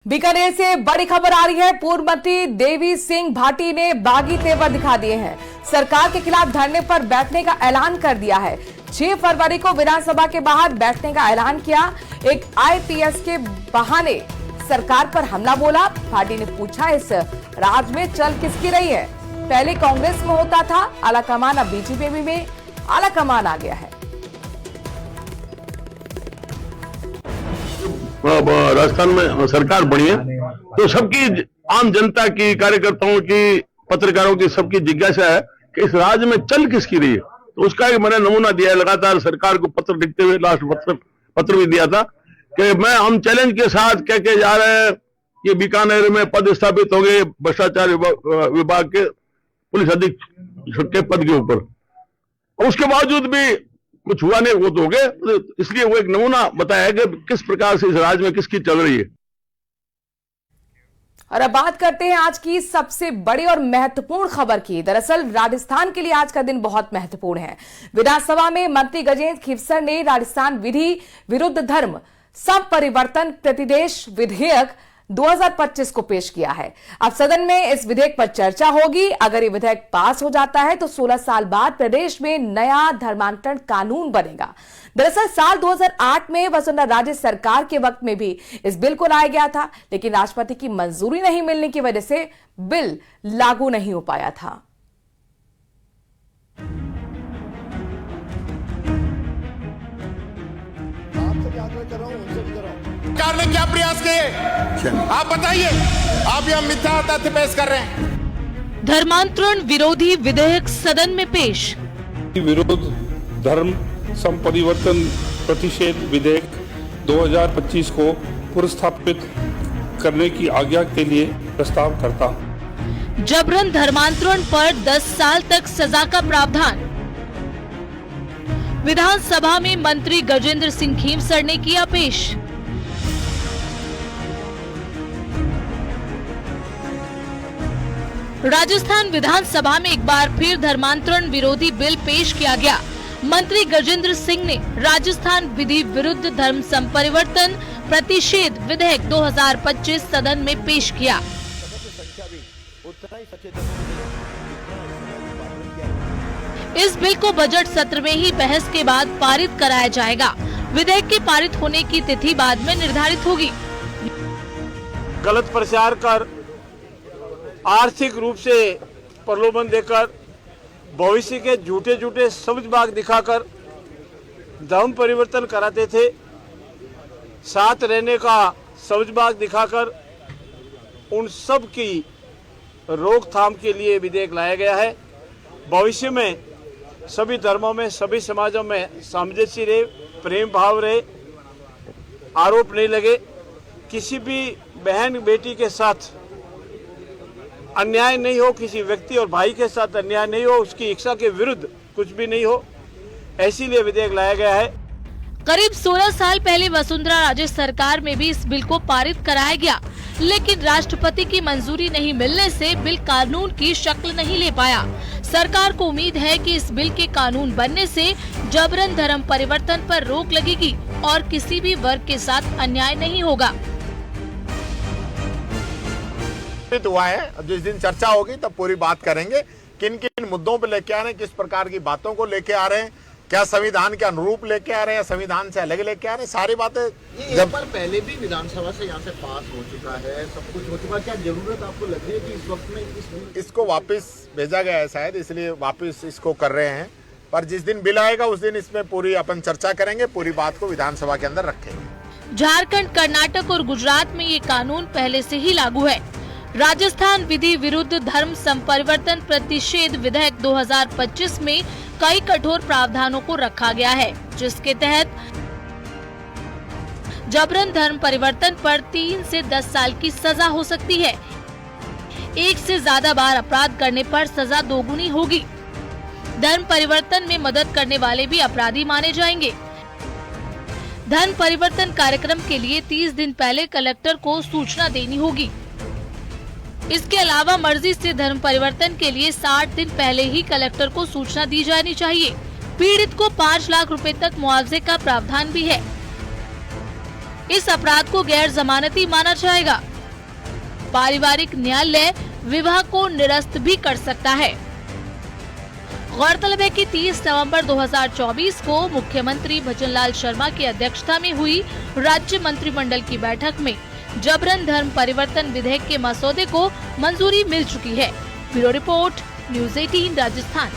बीकानेर से बड़ी खबर आ रही है। पूर्व मंत्री देवी सिंह भाटी ने बागी तेवर दिखा दिए हैं। सरकार के खिलाफ धरने पर बैठने का ऐलान कर दिया है। 6 फरवरी को विधानसभा के बाहर बैठने का ऐलान किया। एक आईपीएस के बहाने सरकार पर हमला बोला। भाटी ने पूछा, इस राज में चल किसकी रही है? पहले कांग्रेस में होता था आलाकमान, अब बीजेपी में आलाकमान आ गया है। राजस्थान में सरकार बनी है तो सबकी, आम जनता की, कार्यकर्ताओं की, पत्रकारों की, सबकी जिज्ञासा है कि इस राज्य में चल किसकी रही है। तो उसका एक मैंने नमूना दिया है। लगातार सरकार को पत्र लिखते हुए लास्ट पत्र भी दिया था कि हम चैलेंज के साथ कह के जा रहे हैं कि बीकानेर में पद स्थापित हो गए भ्रष्टाचार विभाग के पुलिस अधीक्षक के पद के ऊपर, और उसके बावजूद भी कुछ हुआ नहीं। वो तो हो गए, तो इसलिए वो एक नमूना बताया है कि किस प्रकार से इस राज्य में किसकी चल रही है। और अब बात करते हैं आज की सबसे बड़ी और महत्वपूर्ण खबर की। दरअसल राजस्थान के लिए आज का दिन बहुत महत्वपूर्ण है। विधानसभा में मंत्री गजेंद्र खीवसर ने राजस्थान विधि विरुद्ध धर्म संपरिवर्तन प्रतिदेश विधेयक 2025 को पेश किया है। अब सदन में इस विधेयक पर चर्चा होगी। अगर ये विधेयक पास हो जाता है तो 16 साल बाद प्रदेश में नया धर्मांतरण कानून बनेगा। दरअसल साल 2008 में वसुंधरा राजे सरकार के वक्त में भी इस बिल को लाया गया था, लेकिन राष्ट्रपति की मंजूरी नहीं मिलने की वजह से बिल लागू नहीं हो पाया था। सरकार ने क्या प्रयास किए, आप बताइए। आप यहां मिथ्या तथ्य पेश कर रहे हैं। धर्मांतरण विरोधी विधेयक सदन में पेश। विरोध धर्म संपरिवर्तन प्रतिषेध विधेयक 2025 को पुरस्थापित करने की आज्ञा के लिए प्रस्ताव करता हूं। जबरन धर्मांतरण पर 10 साल तक सजा का प्रावधान। विधानसभा में मंत्री गजेंद्र सिंह खीवसर ने किया पेश। राजस्थान विधानसभा में एक बार फिर धर्मांतरण विरोधी बिल पेश किया गया। मंत्री गजेंद्र सिंह ने राजस्थान विधि विरुद्ध धर्म संपरिवर्तन प्रतिषेध विधेयक 2025 सदन में पेश किया। इस बिल को बजट सत्र में ही बहस के बाद पारित कराया जाएगा। विधेयक के पारित होने की तिथि बाद में निर्धारित होगी। गलत प्रचार कर, आर्थिक रूप से प्रलोभन देकर, भविष्य के झूठे झूठे समझ बाग दिखाकर धर्म परिवर्तन कराते थे। साथ रहने का समझ बाग दिखाकर उन सब की रोकथाम के लिए विधेयक लाया गया है। भविष्य में सभी धर्मों में, सभी समाजों में सामंजस्य रहे, प्रेम भाव रहे, आरोप नहीं लगे, किसी भी बहन बेटी के साथ अन्याय नहीं हो, किसी व्यक्ति और भाई के साथ अन्याय नहीं हो, उसकी इच्छा के विरुद्ध कुछ भी नहीं हो, इसीलिए विधेयक लाया गया है। करीब 16 साल पहले वसुंधरा राजे सरकार में भी इस बिल को पारित कराया गया, लेकिन राष्ट्रपति की मंजूरी नहीं मिलने से बिल कानून की शक्ल नहीं ले पाया। सरकार को उम्मीद है कि इस बिल के कानून बनने से जबरन धर्म परिवर्तन पर रोक लगेगी और किसी भी वर्ग के साथ अन्याय नहीं होगा। हुआ है, अब जिस दिन चर्चा होगी तब पूरी बात करेंगे। किन किन मुद्दों पर लेके आ रहे हैं, किस प्रकार की बातों को लेके आ रहे हैं, क्या संविधान के अनुरूप लेके आ रहे हैं, संविधान से अलग लेके आ रहे हैं, सारी बातें। जब पर पहले भी विधानसभा से यहाँ से पास हो चुका है, सब कुछ हो चुका है, क्या जरूरत आपको लग रही है कि इस वक्त में इसको वापस भेजा गया है शायद, इसलिए वापस इसको कर रहे हैं। पर जिस दिन बिल आएगा उस दिन इसमें पूरी अपन चर्चा करेंगे, पूरी बात को विधानसभा के अंदर रखेंगे। झारखंड, कर्नाटक और गुजरात में ये कानून पहले से ही लागू है। राजस्थान विधि विरुद्ध धर्म संपरिवर्तन प्रतिषेध विधेयक 2025 में कई कठोर प्रावधानों को रखा गया है, जिसके तहत जबरन धर्म परिवर्तन पर 3 से 10 साल की सजा हो सकती है। एक से ज्यादा बार अपराध करने पर सजा दोगुनी होगी। धर्म परिवर्तन में मदद करने वाले भी अपराधी माने जाएंगे। धर्म परिवर्तन कार्यक्रम के लिए 30 दिन पहले कलेक्टर को सूचना देनी होगी। इसके अलावा मर्जी से धर्म परिवर्तन के लिए 60 दिन पहले ही कलेक्टर को सूचना दी जानी चाहिए। पीड़ित को 5 लाख रुपए तक मुआवजे का प्रावधान भी है। इस अपराध को गैर जमानती माना जाएगा। पारिवारिक न्यायालय विवाह को निरस्त भी कर सकता है। गौरतलब है कि 30 नवंबर 2024 को मुख्यमंत्री भजनलाल शर्मा की अध्यक्षता में हुई राज्य मंत्रिमंडल की बैठक में जबरन धर्म परिवर्तन विधेयक के मसौदे को मंजूरी मिल चुकी है। Bureau report, news 18 Rajasthan.